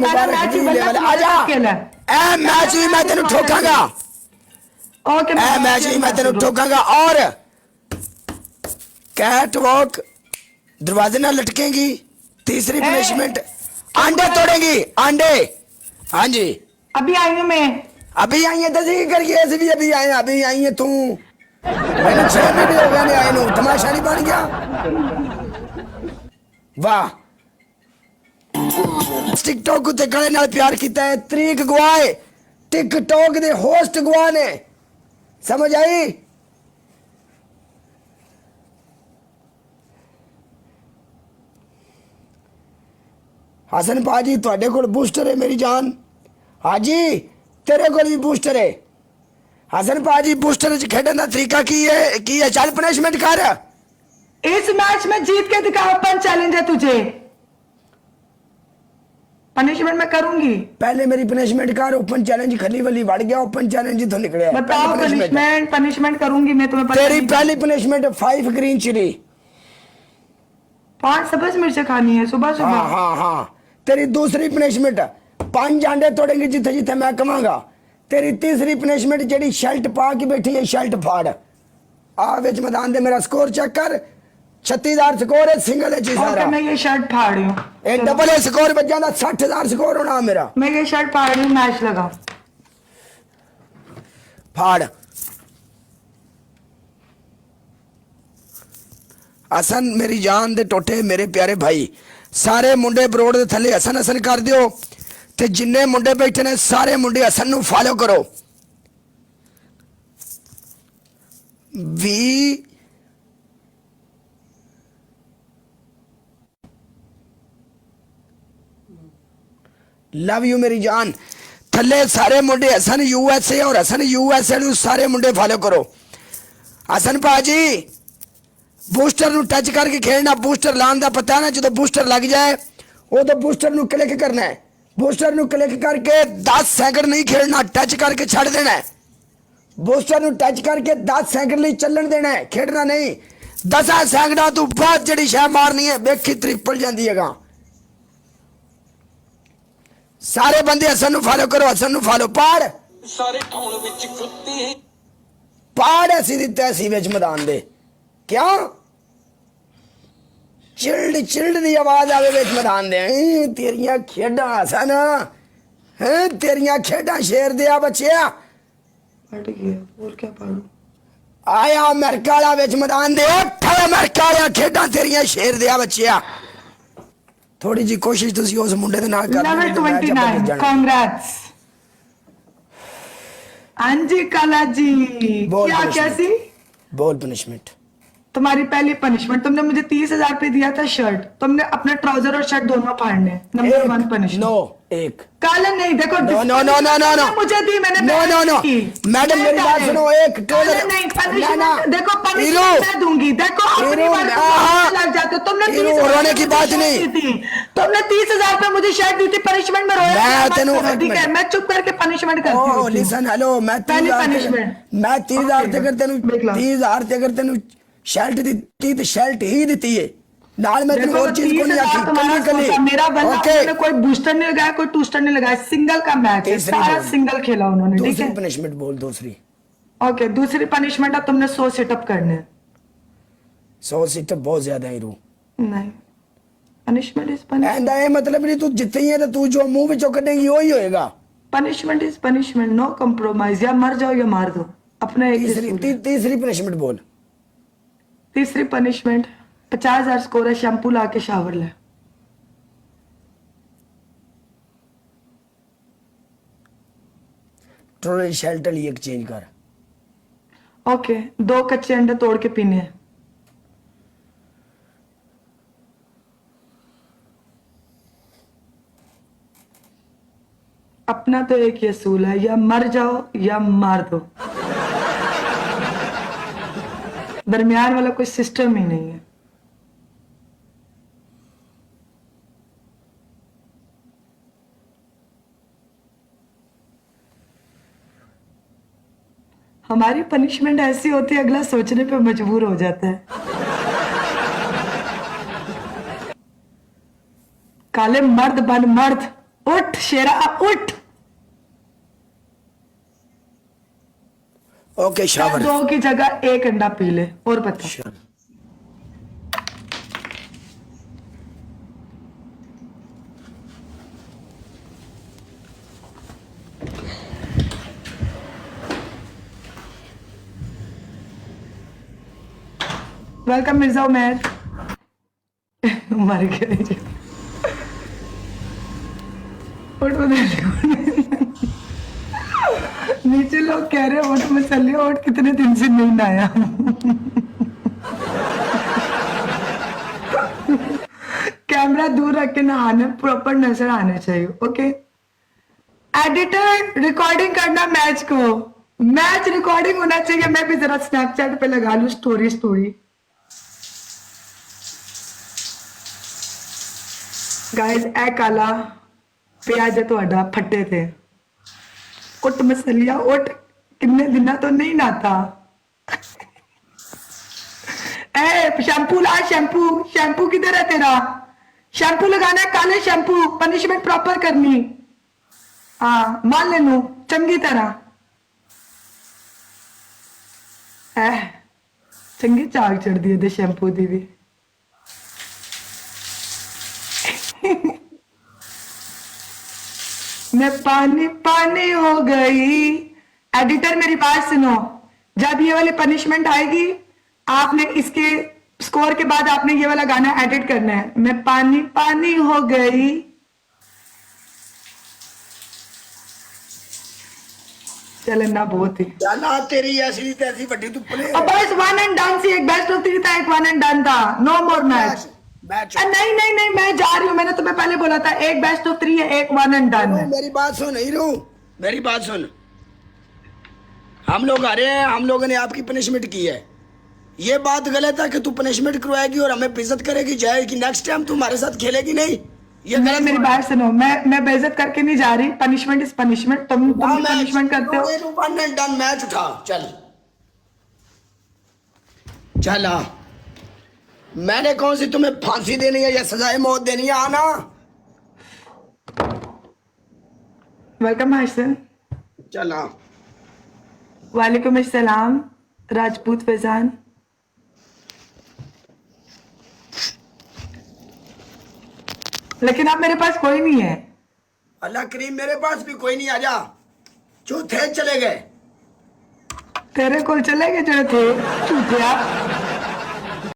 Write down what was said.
मुबारक जी ले वाले आजा ए मैच भी मैं तेन ठोकांगा ए मैच भी मैं तेन ठोकांगा और कैट वॉक दरवाजे ना लटकेंगी तीसरी पनिशमेंट अंडे तोड़ेंगी अंडे हाँ जी अभी आई हूँ मैं अभी आई है दसी करके ऐसे भी अभी आई है तू मैंने 6 महीने हो गए आए नु तमाशा नहीं बन गया वाह टिकटॉक उत्ते गले नाल प्यार किया है तरीक गवाए टिकटॉक दे होस्ट गवा ने समझ आई हसन भाजी तुहाडे कोल बूस्टर है मेरी जान हाजी तेरे कोल भी बूस्टर है हसन भाजी बूस्टर च खेडन दा तरीका की है चल पनिशमेंट कर इस मैच में जीत के दिखा ओपन चैलेंज है तुझे पनिशमेंट मैं करूंगी पहले मेरी पनिशमेंट कर ओपन चैलेंज खली वली बढ़ गया ओपन चैलेंज तो निकले बताओ पनिशमेंट करूंगी मैं तुम्हें तेरी पहली पनिशमेंट 5 ग्रीन चिली 5 सब्ज मिर्च खानी है सुबह सुबह हाँ तेरी दूसरी पनिशमेंट 5 अंडे तोड़ेंगे जिथे जिथे मैं कमांगा तेरी तीसरी पनिशमेंट जेडी शर्ट पा के बैठी है शर्ट फाड़ आ विच मैदान दे मेरा स्कोर चेक कर 36,000 स्कोर है सिंगल है जी सारा मैं ये शर्ट फाड़ रही हूँ एक डबल है स्कोर बच जाता 60,000 स्कोर होना मेरा मैं ये शर्ट फाड़ रही हूँ मैच लगा फाड़ हसन मेरी जान दे टोटे मेरे प्यारे भाई सारे मुंडे बरोड़ दे थले हसन हसन कर दियो ते जिन्ने मुंडे बैठे ने सारे मुंडे हसन नु फॉलो करो वी लव यू मेरी जान थले सारे मुंडे हसन यूएसए और हसन यूएसए नु सारे मुंडे फॉलो करो हसन भाजी बूस्टर नु टच करके खेलना बूस्टर लाने का पता है ना जो बूस्टर लग जाए वो तो बूस्टर नु क्लिक करना है बूस्टर नु क्लिक करके 10 सेकंड नहीं खेलना टच करके छड़ देना है बूस्टर नु टच करके 10 सेकंड लिए चलन देना है खेलना नहीं 10 सेकंड तो बाद जड़ी शह मारनी है बेखी ट्रिपल जाती है सारे बंदे हसन नु फॉलो करो हसन नु फॉलो पाड़ सारे ठोण विच कुत्ते पाड़ ऐसी दिता ऐसी विच मैदान दे क्या चिल्ड दी आवाज आवे विच मैदान दे तेरियां खेडां हसन हैं तेरियां खेडां शेर दिया बच्चिया फट गया और क्या पढ़ूं आया अमेरिका वाला विच मैदान दे उठ अमेरिका वाला खेडां तेरियां शेर दिया बच्चिया थोड़ी जी कोशिश तुसी उस मुंडे दे नाल कर लेवल 29 कांग्रेट्स अंजी काला जी क्या कैसी बोल पनिशमेंट तुम्हारी पहली पनिशमेंट तुमने मुझे 30,000 रुपए दिया था शर्ट तुमने अपने ट्राउजर और शर्ट दोनों फाड़ने नंबर 1 पनिशमेंट नो एक काला नहीं देखो नो मुझे दी मैंने नो मैडम मेरी बात सुनो एक ट्राउजर नहीं पनिशमेंट देखो पनिशमेंट मैं दूंगी देखो अपनी बात लग जाते तुमने 30,000 रोने की बात नहीं तुमने 30,000 रुपए मुझे शर्ट दी थी पनिशमेंट में रोया ठीक है मैं चुप करके पनिशमेंट करती हूँ लिसन हेलो मैं पहली पनिशमेंट मैं 30,000 ते अगर तेनु 30,000 ते अगर तेनु शर्ट दी तो शर्ट ही देती है नाल मैं तेरे और चीज को नहीं आखी कली मेरा बंदा उन्होंने कोई बूस्टर नहीं लगाया कोई टूस्टर नहीं लगाया सिंगल का मैच है सारा सिंगल खेला उन्होंने ठीक है दूसरी पनिशमेंट बोल दूसरी ओके दूसरी पनिशमेंट है तुमने 100 सिटअप करने 100 सिटअप बहुत ज्यादा है रू नहीं पनिशमेंट इज पनिशमेंट एंड मतलब नहीं तू जितनी है तो तू जो मुंह विचों कढेगी वही होएगा punishment is punishment no compromise या मर जाओ या मार दो अपने तीसरी पनिशमेंट बोल तीसरी पनिशमेंट 50,000 स्कोर है शैम्पू ला के शावर ले ट्रोल शेल्टर लिए एक्सचेंज कर ओके 2 कच्चे अंडे तोड़ के पीने हैं अपना तो एक ही असूल है या मर जाओ या मार दो दरमियान वाला कोई सिस्टम ही नहीं है हमारी पनिशमेंट ऐसी होती है अगला सोचने पे मजबूर हो जाता है काले मर्द बन मर्द उठ शेरा उठ। ओके शाबाश। 2 की जगह 1 अंडा पी ले। और बता। वेलकम मिर्जा उमैर। मर गए। उठ नीचे लोग कह रहे हैं ओट मसलिया ओट कितने दिन से नहीं नहाया। कैमरा दूर रख के नहाने प्रॉपर नजर आने चाहिए। ओके एडिटर रिकॉर्डिंग करना मैच को। मैच रिकॉर्डिंग होना चाहिए। मैं भी जरा स्नैपचैट पे लगा लूं स्टोरी स्टोरी। गाइस ए काला प्याज है ਤੁਹਾਡਾ फट्टे थे। उठ मसलिया उठ कितने दिन तो नहीं नहाता। ए शैम्पू ला शैम्पू। शैम्पू किधर है तेरा? शैम्पू लगाना है काले शैम्पू। पनिशमेंट प्रॉपर करनी। हाँ मान ले लू चंगी तरह। चंगी चाक चढ़ दी है शैम्पू दी भी। मैं पानी पानी हो गई। एडिटर मेरी बात सुनो। जब ये वाली पनिशमेंट आएगी आपने इसके स्कोर के बाद आपने ये वाला गाना एडिट करना है। मैं पानी पानी हो गई। चल ना बहुत ही जाना तेरी ऐसी तैसी वड्डी तू प्ले। अब बस 1 एंड डन सी। एक बेस्ट ऑफ 3 था एक 1 एंड डन था। No more match. मैच नहीं नहीं नहीं मैं जा रही हूँ। मैंने तुम्हें पहले बोला था एक बेस्ट ऑफ 3 है एक 1 एंड डन है। मेरी बात सुन हीरो मेरी बात सुन। हम लोग आ रहे हैं। हम लोगों ने आपकी पनिशमेंट की है। ये बात गलत है कि तू पनिशमेंट करवाएगी और हमें बेइज्जत करेगी जाएगी। नेक्स्ट टाइम तू हमारे साथ खेलेगी नहीं। ये गलत मेरी बात सुनो। मैं बेइज्जत करके नहीं जा रही। Punishment is punishment. तुम पनिशमेंट करते हो। 1 एंड डन मैच उठा। चल चल आ। मैंने कौन सी तुम्हें फांसी देनी है या सजाए मौत देनी है? आना। वेलकम हसन। चल आ। वालेकुम अस्सलाम राजपूत फैजान। लेकिन अब मेरे पास कोई नहीं है। अल्लाह करीम मेरे पास भी कोई नहीं। आजा जो थे चले गए। तेरे को चले गए जो थे झूठिया।